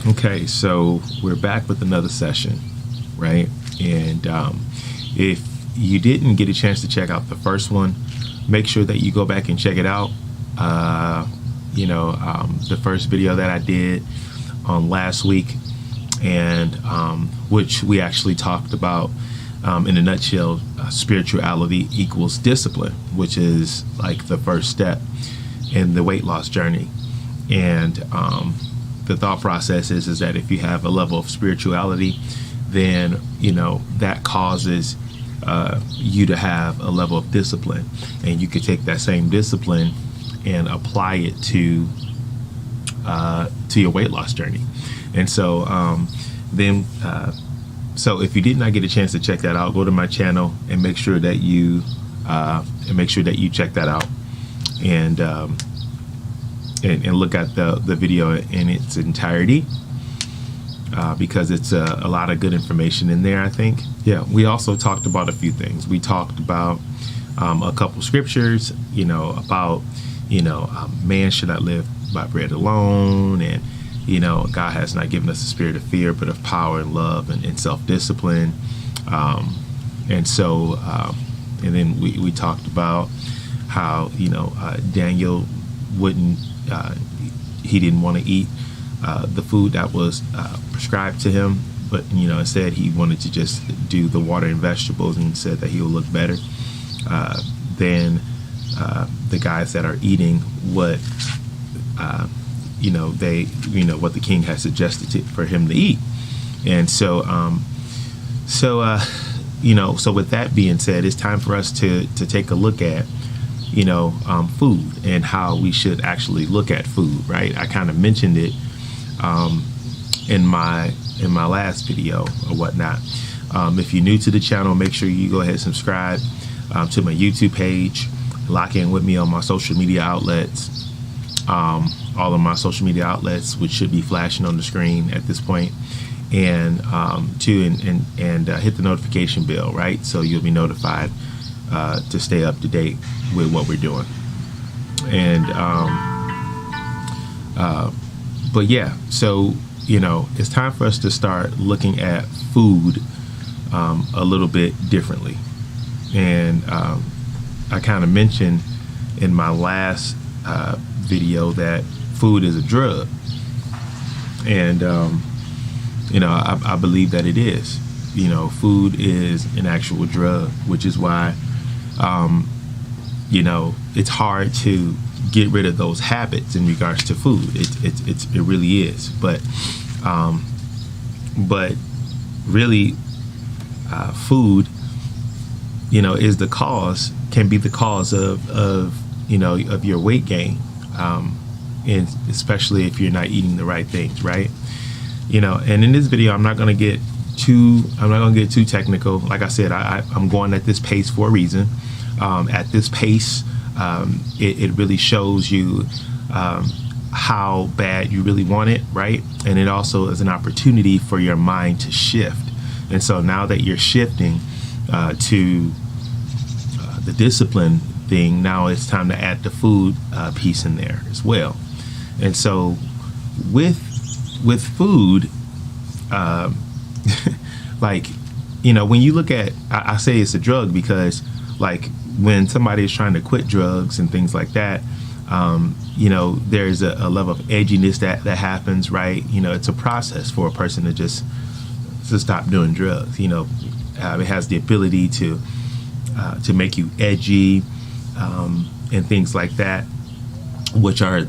Okay, so we're back with another session, right? And if you didn't get a chance to check out the first one, make sure that you go back and check it out. The first video that I did on last week, and which we actually talked about in a nutshell, spirituality equals discipline, which is like the first step in the weight loss journey. And the thought process is that if you have a level of spirituality, then that causes you to have a level of discipline, and you could take that same discipline and apply it to your weight loss journey. And so so if you did not get a chance to check that out, go to my channel and make sure that you check that out, and look at the video in its entirety, because it's a lot of good information in there, I think. Yeah, we also talked about a few things. We talked about a couple scriptures, about, man should not live by bread alone, and, God has not given us a spirit of fear, but of power and love and self-discipline. And then we talked about how, Daniel he didn't want to eat the food that was prescribed to him, but instead he wanted to just do the water and vegetables, and said that he will look better than the guys that are eating what what the king has suggested for him to eat. And so with that being said, it's time for us to take a look at food and how we should actually look at food, right? I kind of mentioned it in my last video or whatnot. If you're new to the channel, make sure you go ahead and subscribe to my YouTube page. Lock in with me on my social media outlets. All of my social media outlets, which should be flashing on the screen at this point, and hit the notification bell, right? So you'll be notified to stay up to date with what we're doing. And but yeah, so it's time for us to start looking at food a little bit differently. And I kind of mentioned in my last video that food is a drug, and I believe that it is. Food is an actual drug, which is why it's hard to get rid of those habits in regards to food. It really is. But really, food, is the cause, can be the cause of your weight gain, and especially if you're not eating the right things, right? And in this video, I'm not going to get too technical. Like I said, I'm going at this pace for a reason. At this pace, it really shows you how bad you really want it, right? And it also is an opportunity for your mind to shift. And so now that you're shifting to the discipline thing, now it's time to add the food piece in there as well. And so with food, when you look at, I say it's a drug because, like, when somebody is trying to quit drugs and things like that, there's a level of edginess that happens, right? It's a process for a person to stop doing drugs. It has the ability to make you edgy, and things like that, which are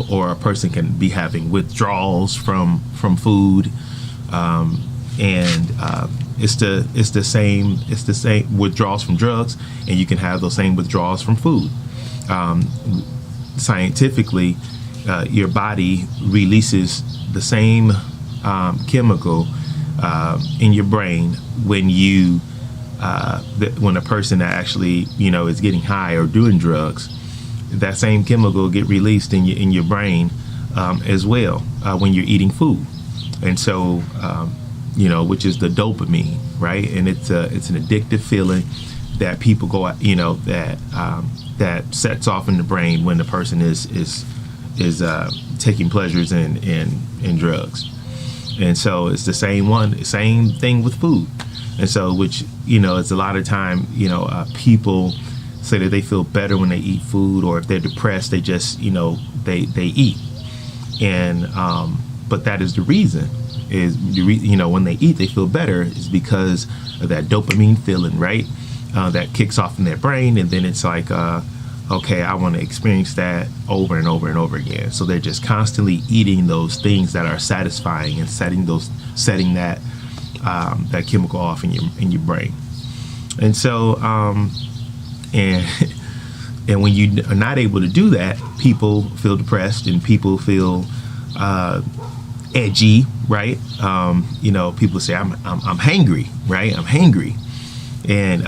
or a person can be having withdrawals from food, it's the same withdrawals from drugs, and you can have those same withdrawals from food. Scientifically, your body releases the same chemical in your brain when when a person that actually is getting high or doing drugs. That same chemical get released in your brain as well when you're eating food. And so which is the dopamine, right? And it's an addictive feeling that people go out, that sets off in the brain when the person is taking pleasures in drugs. And so it's the same thing with food. And so, which, it's a lot of time, people say that they feel better when they eat food, or if they're depressed, they just, they eat. And, but that is the reason when they eat, they feel better is because of that dopamine feeling, right? That kicks off in their brain. And then it's like, okay, I want to experience that over and over and over again. So they're just constantly eating those things that are satisfying and setting that chemical off in your brain. And so, and when you are not able to do that, people feel depressed and people feel edgy, right? People say I'm hangry, right? I'm hangry, and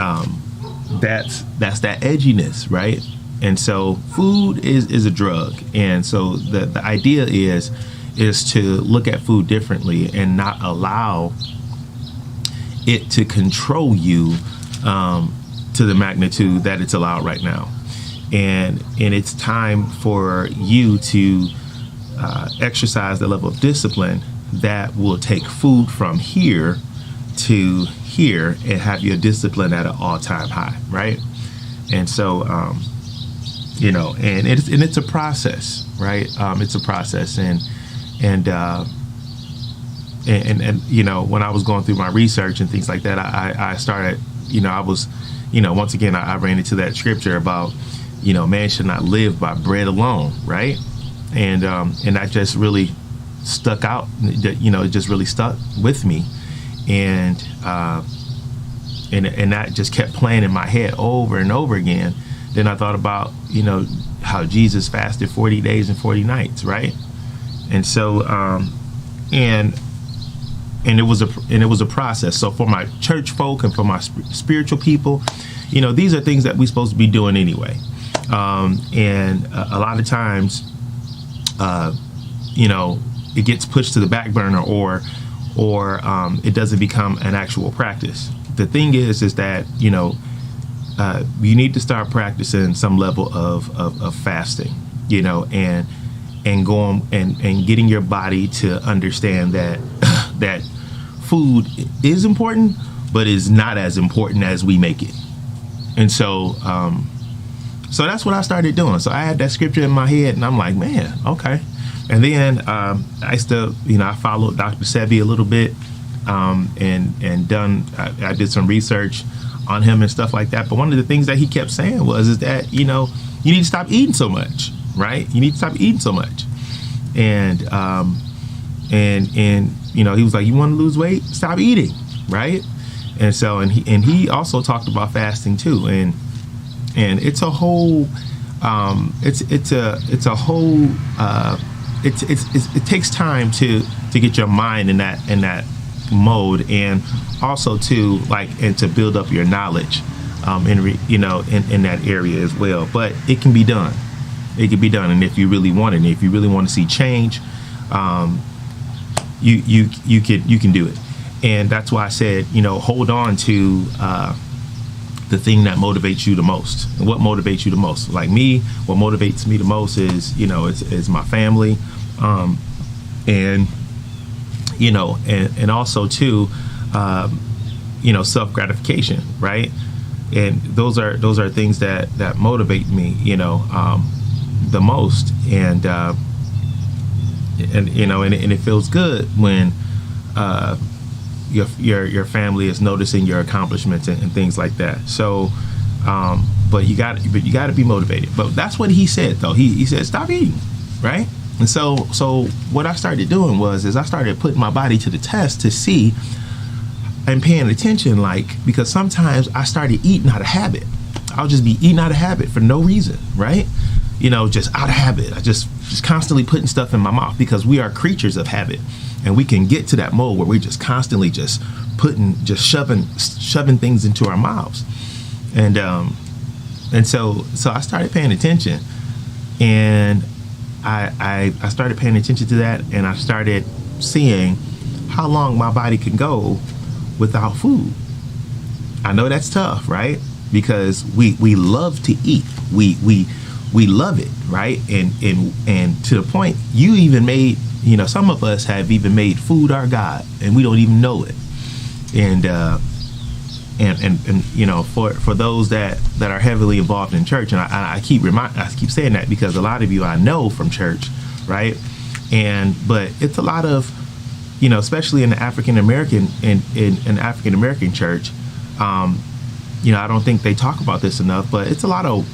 that's that edginess, right? And so food is a drug, and so the idea is to look at food differently and not allow it to control you to the magnitude that it's allowed right now. And it's time for you to exercise the level of discipline that will take food from here to here and have your discipline at an all-time high, right? And so, and it's a process, right? It's a process, and when I was going through my research and things like that, I started, I was, once again, I ran into that scripture about, man should not live by bread alone, right? And that just really stuck out, it just really stuck with me. And that just kept playing in my head over and over again. Then I thought about, how Jesus fasted 40 days and 40 nights, right? And so, and it was a process. So for my church folk and for my spiritual people, these are things that we're supposed to be doing anyway. And a lot of times, it gets pushed to the back burner, or it doesn't become an actual practice. The thing is that, you need to start practicing some level of fasting, and going and getting your body to understand that that food is important, but is not as important as we make it. And so, so that's what I started doing. So I had that scripture in my head, and I'm like, man, okay. And then I followed Dr. Sebi a little bit, and I did some research on him and stuff like that. But one of the things that he kept saying is that, you need to stop eating so much, right? You need to stop eating so much. And he was like, you want to lose weight? Stop eating, right? And so, and he also talked about fasting too. And it's a whole, it takes time to get your mind in that mode, and also to to build up your knowledge in that area as well. But it can be done. It can be done, and if you really want it, and if you really want to see change, you can do it. And that's why I said, hold on to the thing that motivates you the most. And what motivates you the most? Like me, what motivates me the most is, it's my family, and also too, self gratification, right? And those are things that motivate me, the most. And it feels good when your family is noticing your accomplishments and things like that. So, but you got to be motivated. But that's what he said, though. He said, stop eating, right? And so what I started doing is I started putting my body to the test to see and paying attention, because sometimes I started eating out of habit. I'll just be eating out of habit for no reason, right? Just out of habit. I just constantly putting stuff in my mouth, because we are creatures of habit, and we can get to that mode where we're just constantly just shoving things into our mouths. And so I started paying attention, and I started paying attention to that, and I started seeing how long my body can go without food. I know that's tough, right? Because we love to eat. We we love it, right? And to the point, you even made, some of us have even made food our God, and we don't even know it. And for those that are heavily involved in church, and I keep saying that because a lot of you I know from church, right? But it's a lot of, especially in the African American in African American church, I don't think they talk about this enough, but it's a lot of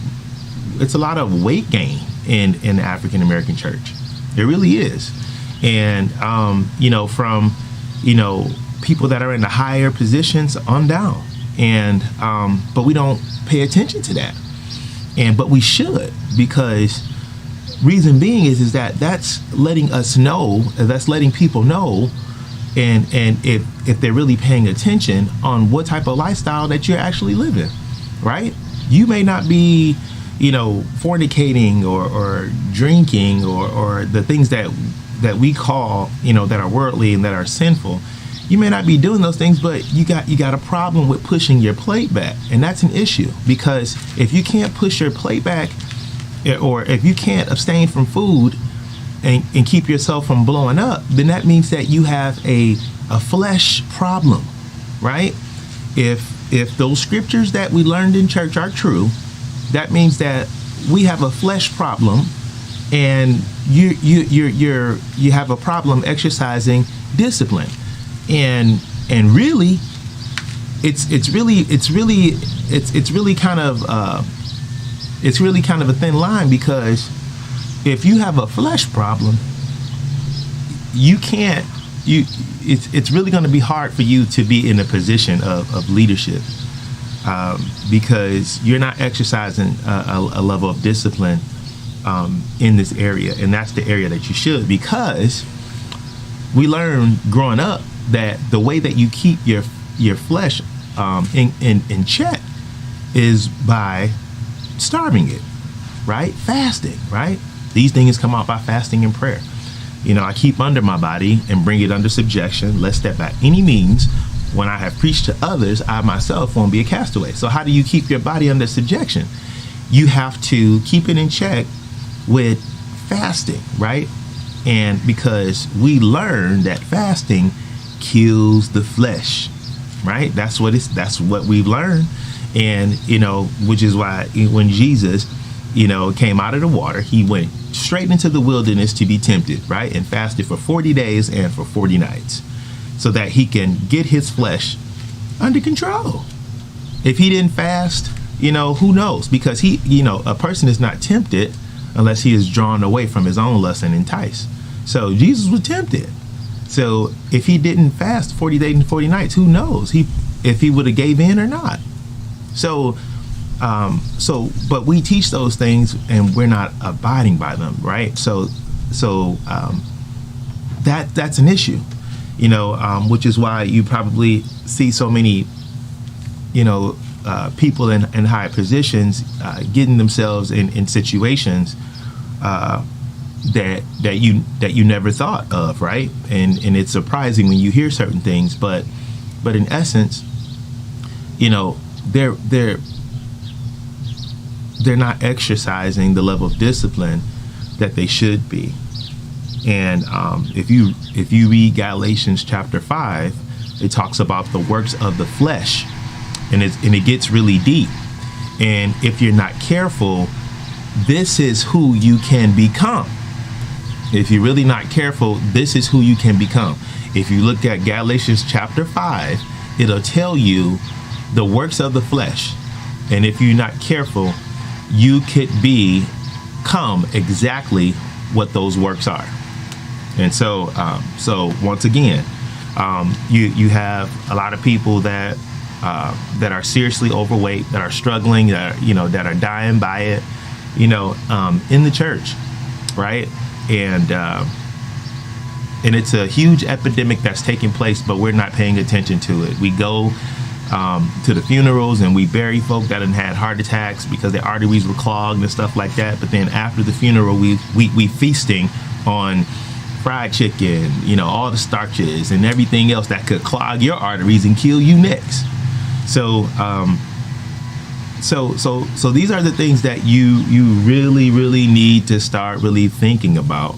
weight gain in the African American church. It really is. And from people that are in the higher positions on down. And but we don't pay attention to that. But we should, because reason being is that that's letting us know, that's letting people know, and if they're really paying attention on what type of lifestyle that you're actually living, right? You may not be, fornicating or drinking or the things that we call, that are worldly and that are sinful. You may not be doing those things, but you got a problem with pushing your plate back. And that's an issue, because if you can't push your plate back, or if you can't abstain from food and keep yourself from blowing up, then that means that you have a flesh problem, right? If those scriptures that we learned in church are true, that means that we have a flesh problem, and you have a problem exercising discipline. And really, it's really kind of a thin line, because if you have a flesh problem, it's really going to be hard for you to be in a position of leadership, because you're not exercising a level of discipline in this area, and that's the area that you should, because we learned growing up that the way that you keep your flesh in check is by starving it, right? Fasting, right? These things come out by fasting and prayer. I keep under my body and bring it under subjection, lest that by any means, when I have preached to others, I myself won't be a castaway. So how do you keep your body under subjection? You have to keep it in check with fasting, right? And because we learned that fasting kills the flesh, right? That's what we've learned. And which is why when Jesus came out of the water, he went straight into the wilderness to be tempted, right? And fasted for 40 days and for 40 nights, so that he can get his flesh under control. If he didn't fast, who knows? Because a person is not tempted unless he is drawn away from his own lust and enticed. So Jesus was tempted. So if he didn't fast 40 days and 40 nights, who knows if he would have gave in or not. So but we teach those things and we're not abiding by them, right? So that's an issue, which is why you probably see so many, people in high positions getting themselves in situations that you never thought of, right? And it's surprising when you hear certain things, but in essence, they're not exercising the level of discipline that they should be. And if you read Galatians chapter 5, it talks about the works of the flesh, and it gets really deep. And if you're not careful, this is who you can become. If you're really not careful, this is who you can become. If you look at Galatians chapter 5, it'll tell you the works of the flesh. And if you're not careful, you could become exactly what those works are. And so once again, you have a lot of people that are seriously overweight, that are struggling, that are dying by it, in the church, right? And it's a huge epidemic that's taking place, but we're not paying attention to it. We go to the funerals and we bury folk that had heart attacks because their arteries were clogged and stuff like that. But then after the funeral, we feasting on fried chicken, all the starches and everything else that could clog your arteries and kill you next. So So these are the things that you really need to start really thinking about,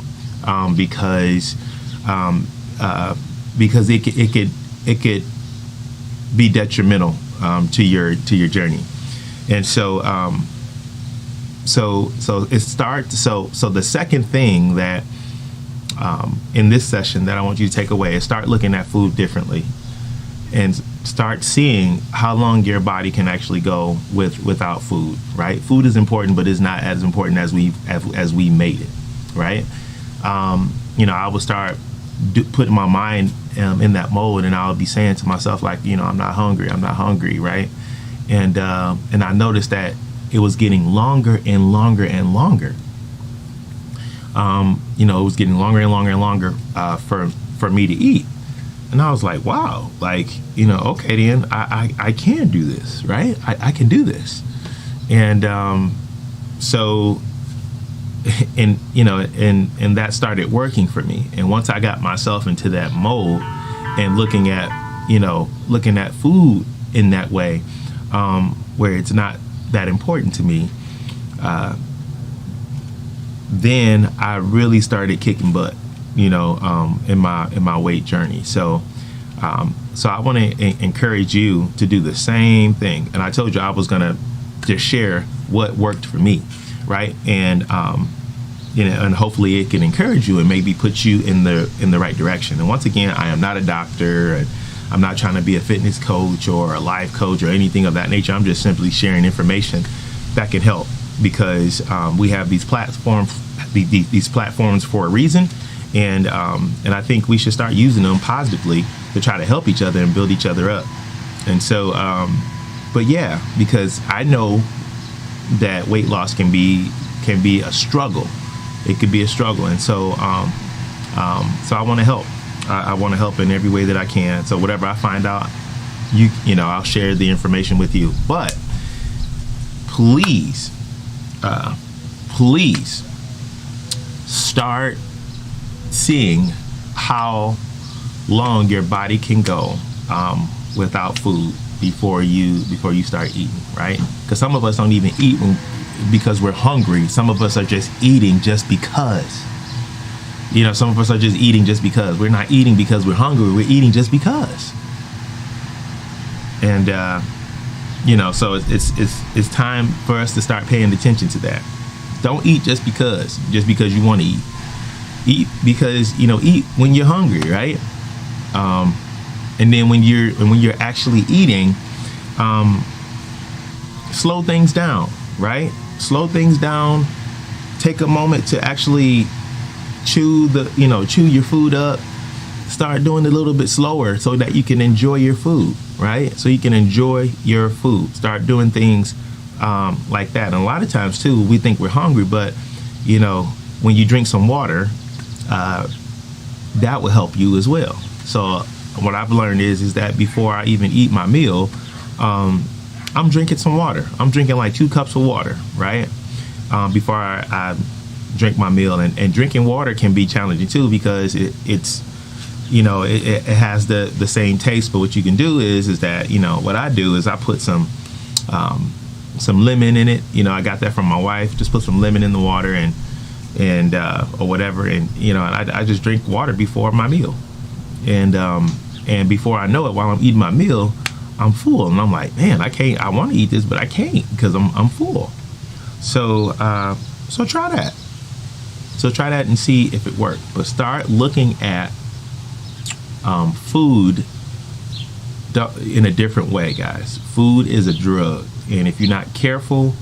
because it could be detrimental to your journey. And so it starts. So the second thing that in this session that I want you to take away is start looking at food differently, and start seeing how long your body can actually go without food. Right? Food is important, but it's not as important as we made it. Right? I will start putting my mind in that mode, and I'll be saying to myself, like, I'm not hungry, right? And I noticed that it was getting longer and longer and longer. It was getting longer and longer and longer for me to eat. And I was like, wow, like, okay, then I can do this, right? I can do this. And and that started working for me. And once I got myself into that mode and looking at food in that way, where it's not that important to me, then I really started kicking butt, in my weight journey. So I want to encourage you to do the same thing. And I told you I was gonna just share what worked for me, right? And and hopefully it can encourage you and maybe put you in the right direction. And once again, I am not a doctor, and I'm not trying to be a fitness coach or a life coach or anything of that nature. I'm just simply sharing information that can help, because we have these platforms for a reason, and I think we should start using them positively to try to help each other and build each other up. And so, but yeah, because I know that weight loss can be a struggle. It could be a struggle, and so so I want to help. I want to help in every way that I can. So whatever I find out, I'll share the information with you. But please start seeing how long your body can go without food before you start eating, right? Because some of us don't even eat because we're hungry. Some of us are just eating just because. Some of us are just eating just because. We're not eating because we're hungry. We're eating just because. And so it's time for us to start paying attention to that. Don't eat just because you want to eat. Eat because eat when you're hungry, right? And then when you're actually eating, slow things down, right? Slow things down. Take a moment to actually chew your food up. Start doing it a little bit slower so that you can enjoy your food, right? So you can enjoy your food. Start doing things like that. And a lot of times too, we think we're hungry, but when you drink some water, that will help you as well. So what I've learned is that before I even eat my meal, I'm drinking some water. I'm drinking like 2 cups of water, right? Before I drink my meal. And drinking water can be challenging too, because it's it has the same taste. But what you can do is that what I do is I put some lemon in it. I got that from my wife. Just put some lemon in the water and or whatever, and I just drink water before my meal, and before I know it, while I'm eating my meal, I'm full, and I'm like, man, I want to eat this, but I can't because I'm full. So try that. So try that and see if it works. But start looking at food in a different way, guys. Food is a drug, and if you're not careful,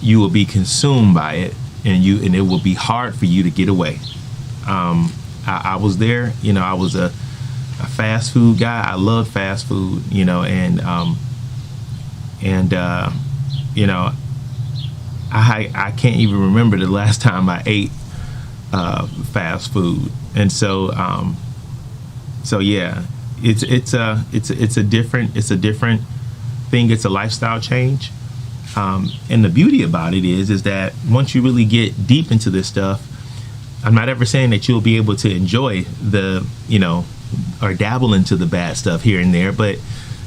you will be consumed by it, and it will be hard for you to get away. I was there. I was a fast food guy. I love fast food. I can't even remember the last time I ate fast food, and so yeah, it's a different thing. It's a lifestyle change. And the beauty about it is that once you really get deep into this stuff, I'm not ever saying that you'll be able to enjoy or dabble into the bad stuff here and there, but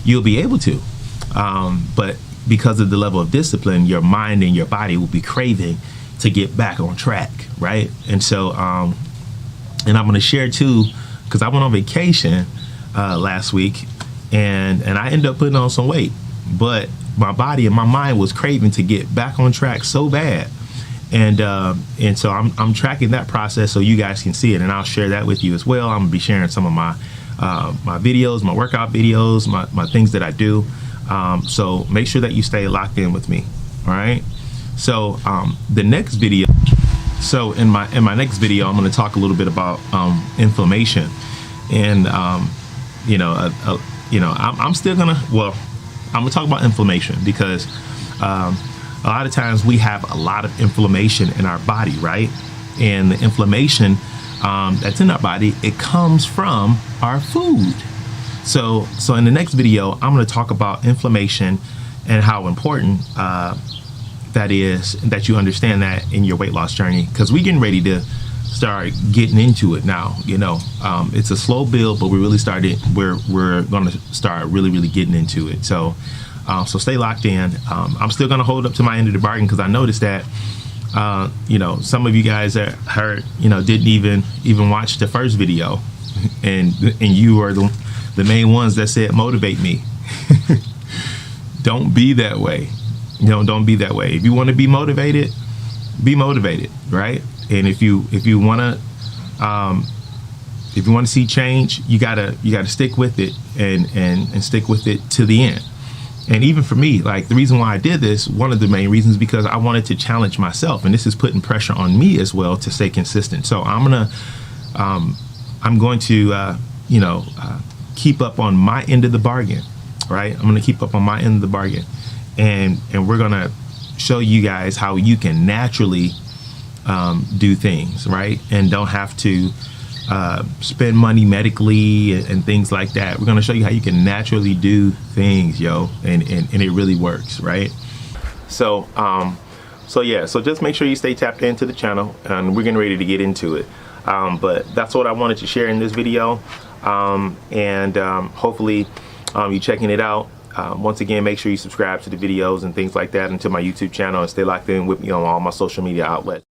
you'll be able to. But because of the level of discipline, your mind and your body will be craving to get back on track, right? And so, and I'm going to share too, because I went on vacation last week, and I ended up putting on some weight, but my body and my mind was craving to get back on track so bad. And so I'm tracking that process so you guys can see it, and I'll share that with you as well. I'm gonna be sharing some of my my videos, my workout videos, my things that I do. So make sure that you stay locked in with me. All right. So the next video. So in my next video, I'm going to talk a little bit about inflammation, and I'm still gonna I'm gonna talk about inflammation because a lot of times we have a lot of inflammation in our body, right? And the inflammation that's in our body, it comes from our food. So in the next video, I'm going to talk about inflammation and how important that is, that you understand that in your weight loss journey, because we're getting ready to start getting into it now. It's a slow build, but we're going to start really getting into it. So stay locked in. I'm still going to hold up to my end of the bargain, because I noticed that some of you guys that heard didn't even watch the first video, and you are the main ones that said motivate me. Don't be that way. Don't be that way. If you want to be motivated, right? And if you want to see change, you gotta stick with it and stick with it to the end. And even for me, like, the reason why I did this, one of the main reasons, because I wanted to challenge myself, and this is putting pressure on me as well to stay consistent. So I'm going to keep up on my end of the bargain, right? I'm going to keep up on my end of the bargain, and we're going to show you guys how you can naturally do things, right? And don't have to spend money medically and things like that. We're going to show you how you can naturally do things, and it really works, right? So just make sure you stay tapped into the channel, and we're getting ready to get into it. But that's what I wanted to share in this video, and hopefully you checking it out. Once again, make sure you subscribe to the videos and things like that, and to my YouTube channel, and stay locked in with me on all my social media outlets.